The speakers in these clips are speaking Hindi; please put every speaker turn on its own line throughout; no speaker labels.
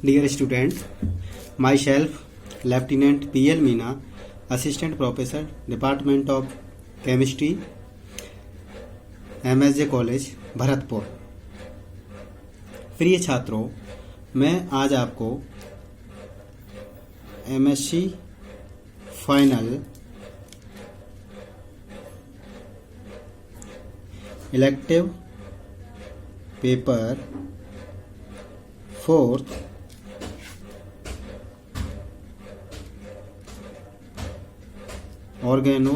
Dear student, myself Lieutenant P.L. Meena, Assistant Professor, Department of Chemistry, MSJ College, Bharatpur. प्रिय छात्रों, मैं आज आपको MSc final elective paper 4th organo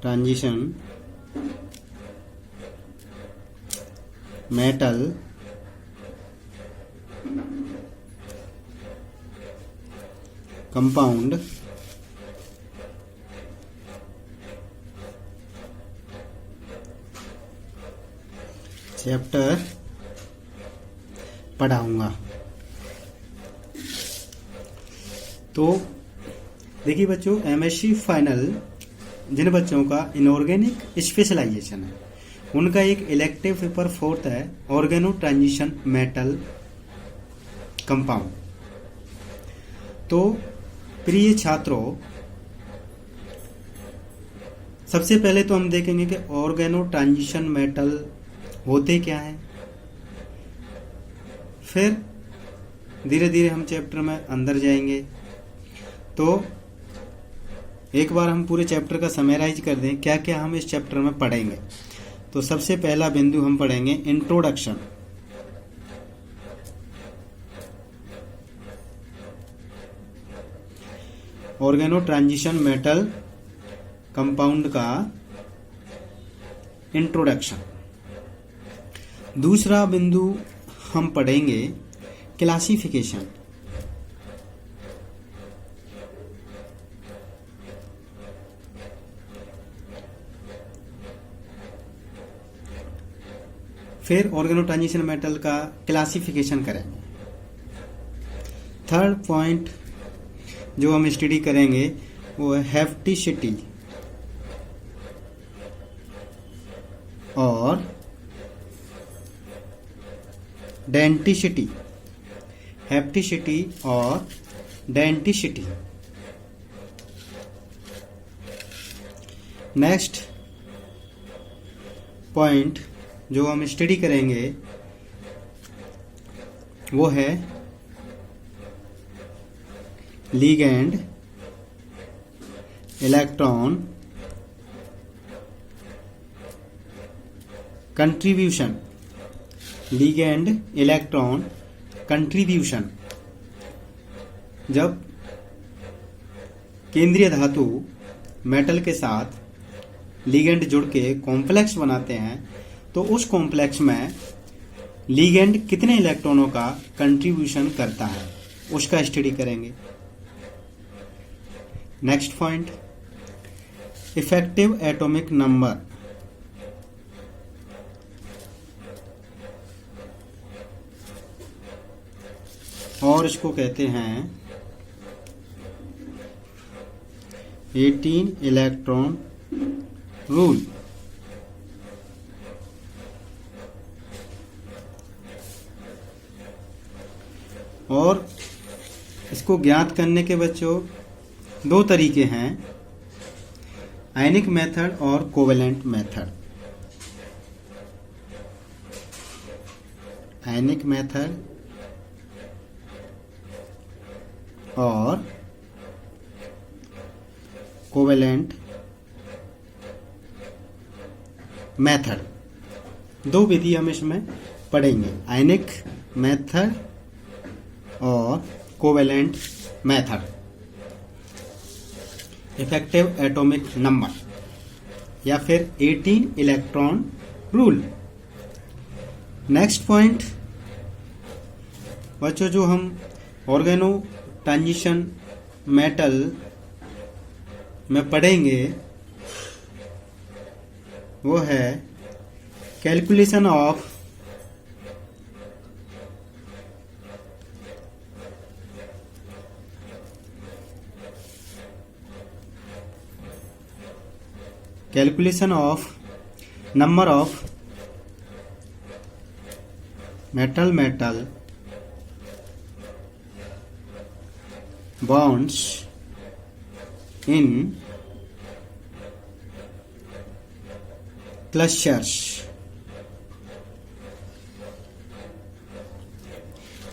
transition metal compound chapter पढ़ाऊंगा। तो देखिए बच्चों, एमएससी फाइनल जिन बच्चों का इनऑर्गेनिक स्पेशलाइजेशन है उनका एक इलेक्टिव पेपर 4th है, ऑर्गेनो ट्रांजिशन मेटल कंपाउंड। तो प्रिय छात्रों, सबसे पहले तो हम देखेंगे कि ऑर्गेनो ट्रांजिशन मेटल होते क्या हैं। फिर धीरे धीरे हम चैप्टर में अंदर जाएंगे। तो एक बार हम पूरे चैप्टर का समराइज कर दें, क्या क्या हम इस चैप्टर में पढ़ेंगे। तो सबसे पहला बिंदु हम पढ़ेंगे introduction. Organo transition metal compound का इंट्रोडक्शन। दूसरा बिंदु हम पढ़ेंगे क्लासिफिकेशन। फिर ऑर्गेनो ट्रांजिशन मेटल का क्लासिफिकेशन करेंगे। थर्ड पॉइंट जो हम स्टडी करेंगे वो है हेफ्टिसिटी और डेंटिसिटी। हेप्टिसिटी और डेंटिसिटी। नेक्स्ट पॉइंट जो हम स्टडी करेंगे वो है ligand electron contribution. Ligand electron contribution. जब केंद्रीय धातु मेटल के साथ लिगैंड जुड़ के कॉम्प्लेक्स बनाते हैं तो उस कॉम्प्लेक्स में लिगैंड कितने इलेक्ट्रॉनों का कंट्रीब्यूशन करता है उसका स्टडी करेंगे। Next point effective atomic number. और इसको कहते हैं 18 इलेक्ट्रॉन रूल। और इसको ज्ञात करने के बच्चों दो तरीके हैं, आयनिक मेथड और कोवेलेंट मेथड। आयनिक मेथड और कोवेलेंट मेथड। दो विधि हम इसमें पढ़ेंगे, आयनिक मेथड और covalent method. Effective atomic number या फिर 18 इलेक्ट्रॉन रूल। नेक्स्ट पॉइंट बच्चों जो हम ऑर्गेनो ट्रांजिशन मेटल में पढ़ेंगे वो है calculation of number of metal metal bonds in clusters.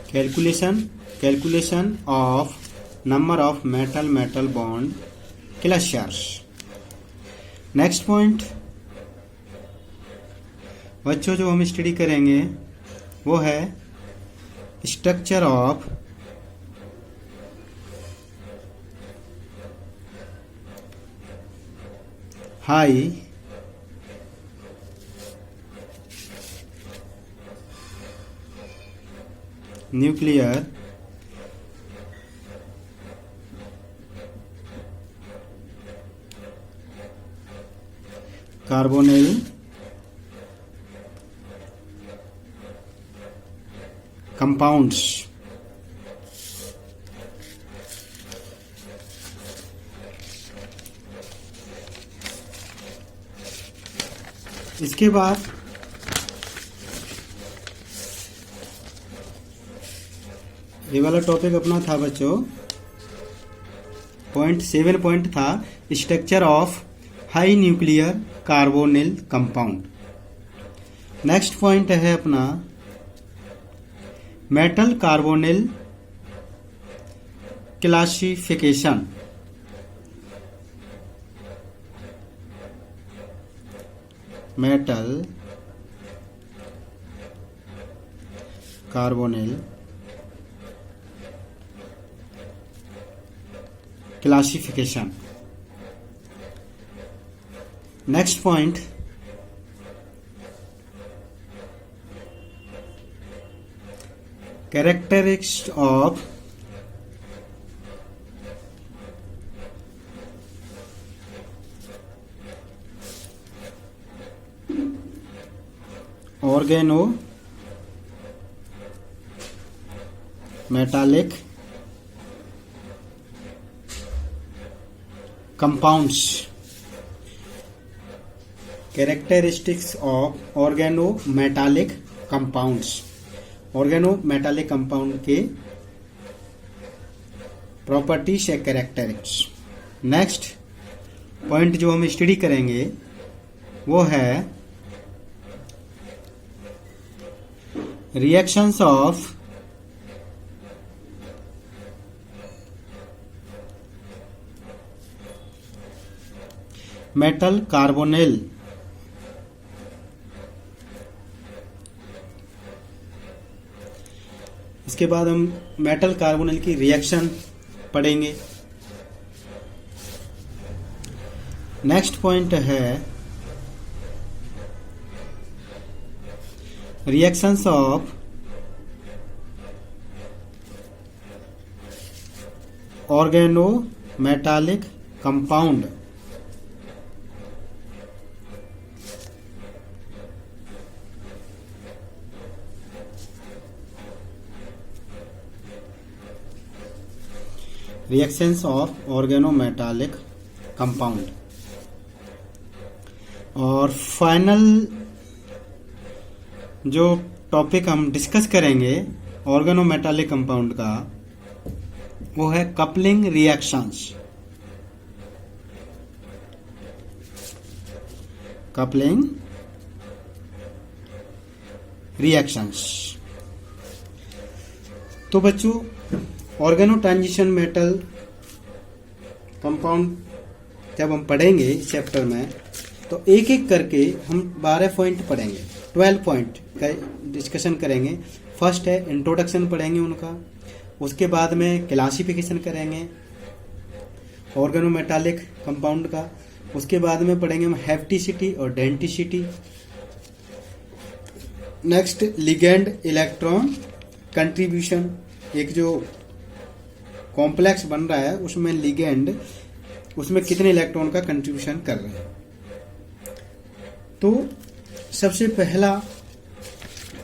Calculation of number of metal bond clusters. Next point बच्चों जो हम स्टडी करेंगे वो है structure of high nuclear carbonyl compounds. इसके बाद ये वाला टॉपिक अपना था बच्चों, पॉइंट 7 पॉइंट था structure of high nuclear carbonyl compound. Next point है अपना metal carbonyl classification. Metal carbonyl classification. Next point characteristics of organo metallic compounds. Characteristics of organo metallic compounds. Organo metallic compound के प्रॉपर्टीज या कैरेक्टरिस्टिक्स। नेक्स्ट पॉइंट जो हम स्टडी करेंगे वो है रिएक्शंस ऑफ मेटल कार्बोनिल इसके बाद हम मेटल कार्बोनिल की रिएक्शन पढ़ेंगे। नेक्स्ट पॉइंट है reactions of organo metallic compound. Reactions of organometallic compound. और फाइनल जो टॉपिक हम डिस्कस करेंगे ऑर्गेनोमेटालिक कंपाउंड का वो है कपलिंग रिएक्शंस। Coupling reactions. तो बच्चों ऑर्गेनो ट्रांजिशन मेटल कंपाउंड जब हम पढ़ेंगे इस चैप्टर में तो एक एक करके हम 12 पॉइंट पढ़ेंगे, 12 पॉइंट का डिस्कशन करेंगे। फर्स्ट है इंट्रोडक्शन पढ़ेंगे उनका, उसके बाद में क्लासिफिकेशन करेंगे ऑर्गेनोमेटालिक कंपाउंड का, उसके बाद में पढ़ेंगे हम हैप्टिसिटी और denticity. Next ligand electron contribution, एक जो कॉम्प्लेक्स बन रहा है उसमें लिगेंड उसमें कितने इलेक्ट्रॉन का कंट्रीब्यूशन कर रहे हैं। तो सबसे पहला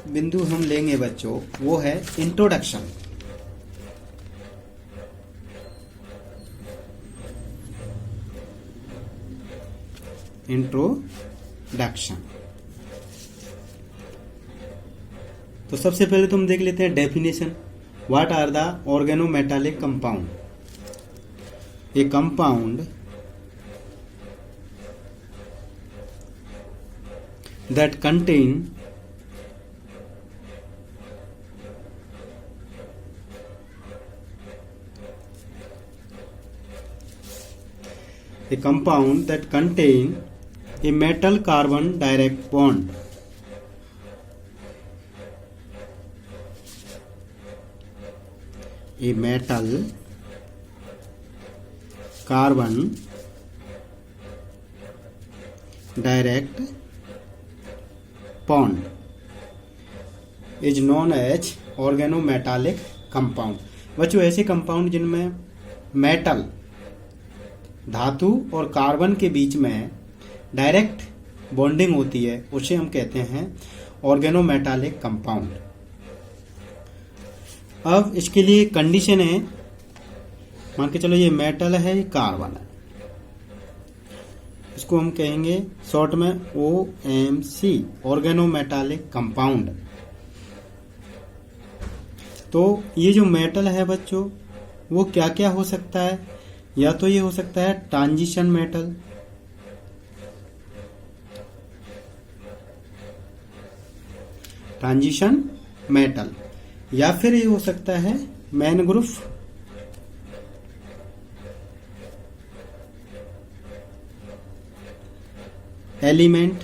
बिंदु हम लेंगे बच्चों वो है इंट्रोडक्शन। इंट्रोडक्शन तो सबसे पहले तो हम देख लेते हैं definition. What are the organometallic compound? A compound that contain a compound that contain a metal carbon direct bond. A metal carbon direct bond is known as organometallic compound। बच्चों ऐसे कंपाउंड जिनमें मेटल धातु और कार्बन के बीच में डायरेक्ट बॉन्डिंग होती है उसे हम कहते हैं ऑर्गेनोमेटालिक कंपाउंड। अब इसके लिए कंडीशन है, मान के चलो ये मेटल है, ये कार्बन है, इसको हम कहेंगे शॉर्ट में OMC, ऑर्गेनोमेटालिक कंपाउंड। तो ये जो मेटल है बच्चों वो क्या क्या हो सकता है? या तो ये हो सकता है ट्रांजिशन मेटल, या फिर ये हो सकता है मैन ग्रुप एलिमेंट,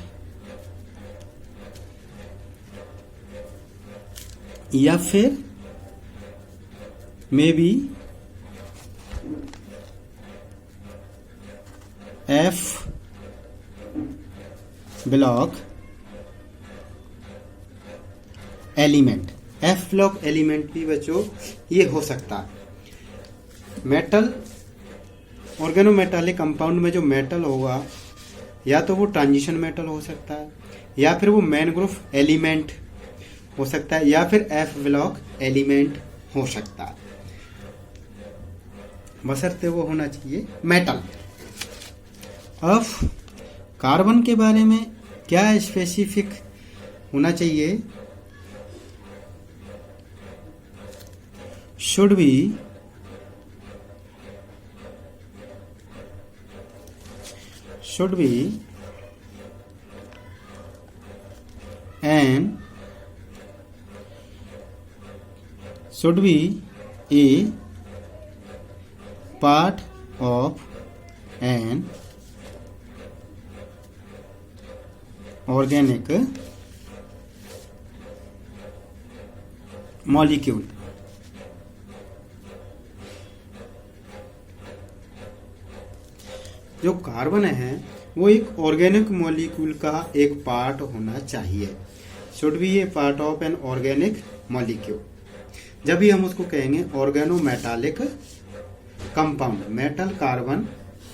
या फिर may be F block element. F block element भी बच्चों ये हो सकता है। मेटल ऑर्गेनोमेटालिक कंपाउंड में जो मेटल होगा या तो वो ट्रांजिशन मेटल हो सकता है, या फिर वो मेन ग्रुप एलिमेंट हो सकता है, या फिर F ब्लॉक एलिमेंट हो सकता है, बशर्ते वो होना चाहिए मेटल। अब कार्बन के बारे में क्या स्पेसिफिक होना चाहिए? Should be a part of an organic molecule। जो कार्बन है वो एक ऑर्गेनिक मॉलिक्यूल का एक पार्ट होना चाहिए। Should be A part of an organic molecule. जब भी हम उसको कहेंगे organometallic compound, metal carbon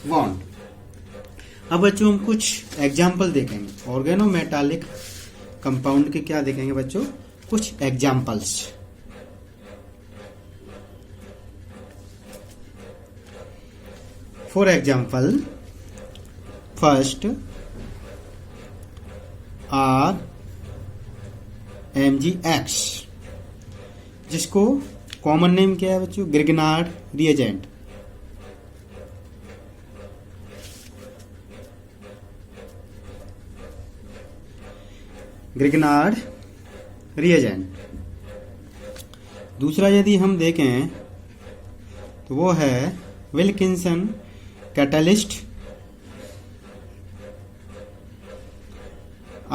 bond. अब बच्चों हम कुछ एग्जाम्पल देखेंगे ऑर्गेनोमेटालिक कंपाउंड के। क्या देखेंगे बच्चों? कुछ examples. For example, first RMgX, जिसको कॉमन नेम क्या है बच्चों? Grignard reagent. Grignard reagent. दूसरा यदि हम देखें तो वो है विल्किंसन कैटलिस्ट,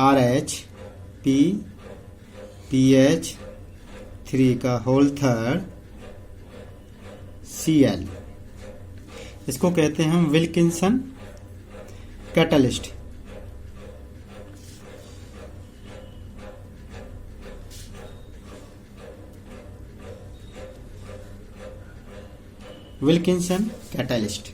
RH(PPH3 का होल थर्ड Cl। इसको कहते हैं हम विल्किंसन कैटलिस्ट। Wilkinson catalyst.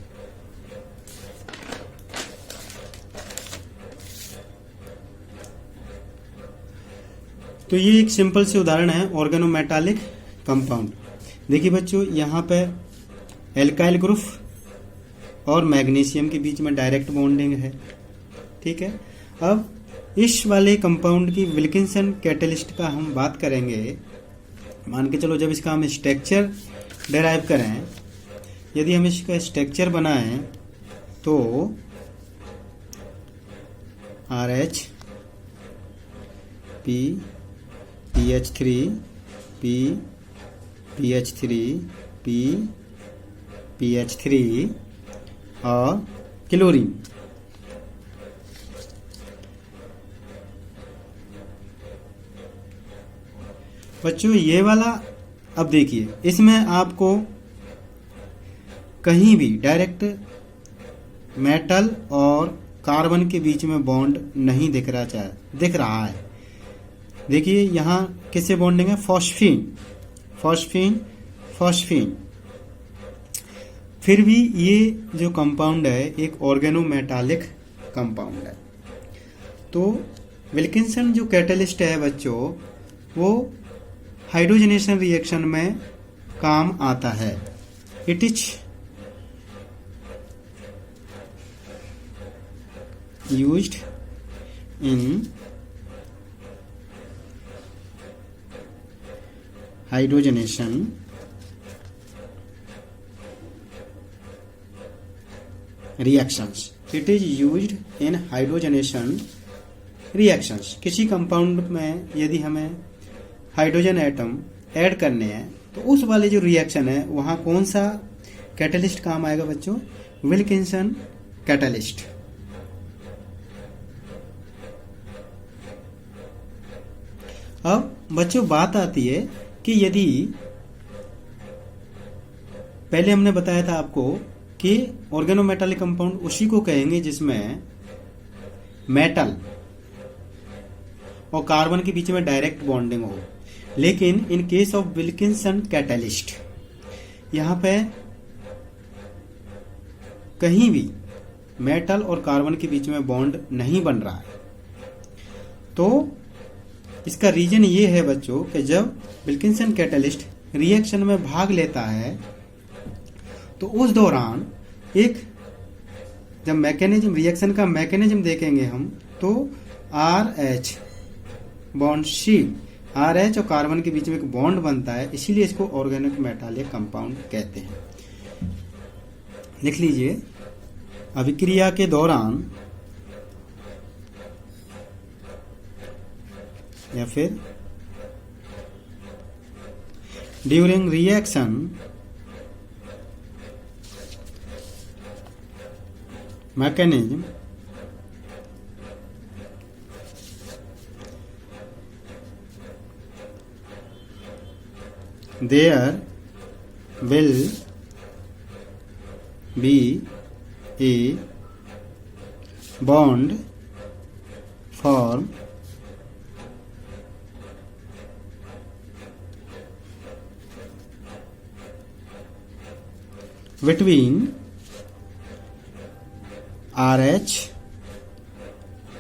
तो ये एक सिंपल से उदाहरण है ऑर्गेनोमेटालिक कंपाउंड। देखिए बच्चों, यहाँ पे एल्काइल ग्रुप और मैग्नीशियम के बीच में डायरेक्ट बॉन्डिंग है, ठीक है। अब इस वाले कंपाउंड की विल्किंसन कैटलिस्ट का हम बात करेंगे। मान के चलो जब इसका हम स्ट्रक्चर डेराइव करें, यदि हम इसका स्ट्रक्चर बनाएं तो RH P PH3 P PH3 P PH3 और क्लोरीन। बच्चों ये वाला अब देखिए, इसमें आपको कहीं भी डायरेक्ट मेटल और कार्बन के बीच में बॉन्ड नहीं दिख रहा है। देखिए यहाँ किससे बॉन्डिंग है, फॉस्फीन फॉस्फीन फॉस्फीन। फिर भी ये जो कंपाउंड है एक ऑर्गेनोमेटालिक कंपाउंड है। तो विल्किंसन जो कैटलिस्ट है बच्चों, वो हाइड्रोजनेशन रिएक्शन में काम आता है। It is used in hydrogenation reactions. It is used in hydrogenation reactions. किसी कंपाउंड में यदि हमें हाइड्रोजन एटम ऐड करने हैं तो उस वाले जो रिएक्शन है वहां कौन सा कैटलिस्ट काम आएगा बच्चों, विल्किंसन कैटलिस्ट। अब बच्चों बात आती है कि यदि पहले हमने बताया था आपको कि ऑर्गेनोमेटालिक कंपाउंड उसी को कहेंगे जिसमें मेटल और कार्बन के बीच में डायरेक्ट बॉन्डिंग हो। लेकिन in case of Wilkinson catalyst यहां पे कहीं भी मेटल और कार्बन के बीच में बॉन्ड नहीं बन रहा है। तो इसका रीजन ये है बच्चों कि जब विल्किंसन कैटलिस्ट रिएक्शन में भाग लेता है तो उस दौरान एक जब मैकेनिज्म, रिएक्शन का मैकेनिज्म देखेंगे हम, तो RH बॉन्ड C, RH और कार्बन के बीच में एक बॉन्ड बनता है, इसीलिए इसको ऑर्गेनिक मेटालिक कंपाउंड कहते हैं। लिख लीजिए, अभिक्रिया के दौरान या फिर during reaction mechanism there will be a bond formed between RH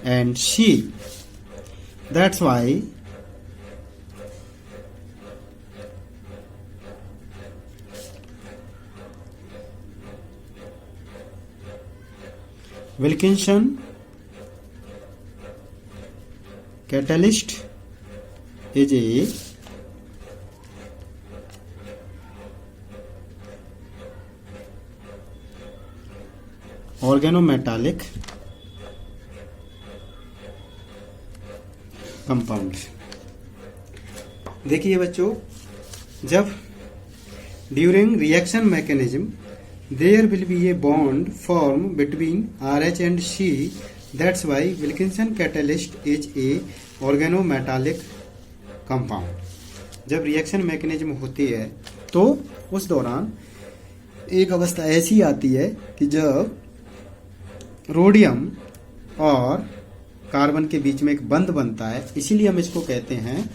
and C. That's why Wilkinson catalyst is a organometallic compound. देखिए बच्चों, जब during reaction mechanism there will be a bond form between RH and C, that's why Wilkinson catalyst is a organometallic compound. जब रिएक्शन मैकेनिज्म होती है तो उस दौरान एक अवस्था ऐसी आती है कि जब रोडियम और कार्बन के बीच में एक बंध बनता है, इसीलिए हम इसको कहते हैं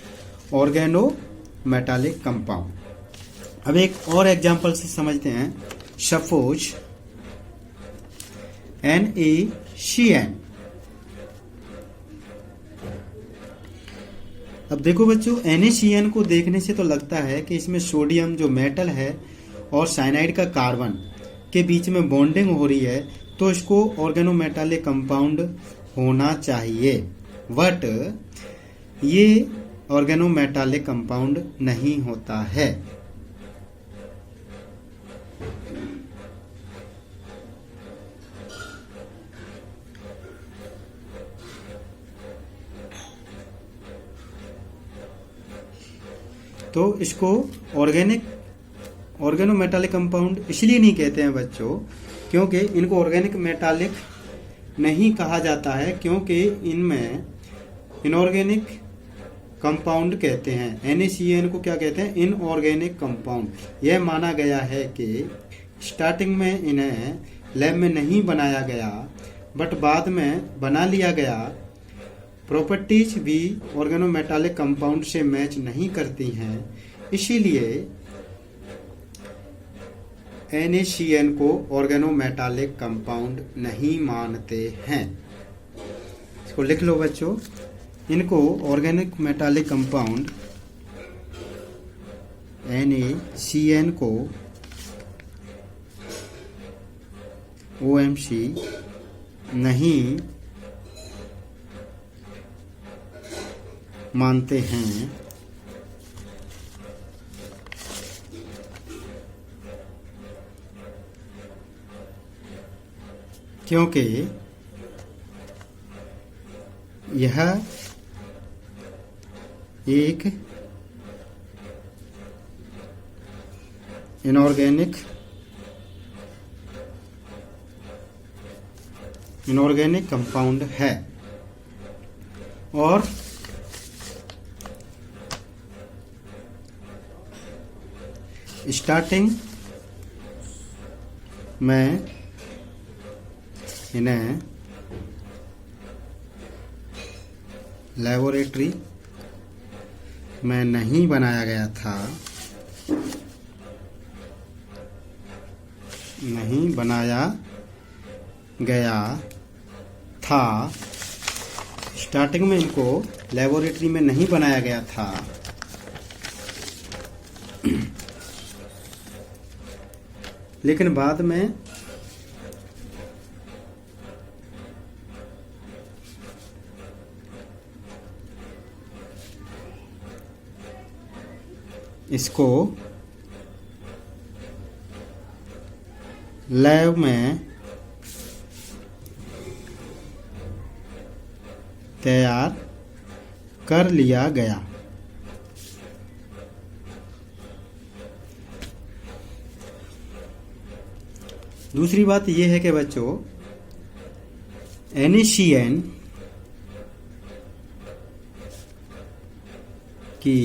ऑर्गेनोमेटालिक कंपाउंड। अब एक और एग्जांपल से समझते हैं। Suppose NaCN। अब देखो बच्चों, NaCN को देखने से तो लगता है कि इसमें सोडियम जो मेटल है और साइनाइड का कार्बन के बीच में बॉन्डिंग हो रही है, तो इसको ऑर्गेनोमेटालिक कंपाउंड होना चाहिए। बट ये ऑर्गेनोमेटालिक कंपाउंड नहीं होता है। तो इसको ऑर्गेनोमेटालिक कंपाउंड इसलिए नहीं कहते हैं बच्चों, क्योंकि इनको ऑर्गेनिक मेटालिक नहीं कहा जाता है, क्योंकि इनमें इनऑर्गेनिक कंपाउंड कहते हैं। NaCN को क्या कहते हैं? Inorganic compound. यह माना गया है कि स्टार्टिंग में इन्हें लैब में नहीं बनाया गया, बट बाद में बना लिया गया। प्रॉपर्टीज भी ऑर्गेनोमेटालिक कंपाउंड से मैच नहीं करती हैं, इसीलिए NaCN को ऑर्गेनोमेटालिक कंपाउंड नहीं मानते हैं। इसको लिख लो बच्चों, इनको ऑर्गेनिक मेटालिक कंपाउंड NaCN को OMC नहीं मानते हैं, क्योंकि यह एक इनऑर्गेनिक कंपाउंड है और स्टार्टिंग में इन्हें लेबोरेटरी में नहीं बनाया गया था, स्टार्टिंग में इनको लेबोरेटरी में नहीं बनाया गया था, लेकिन बाद में इसको लैब में तैयार कर लिया गया। दूसरी बात यह है कि बच्चों NaCN की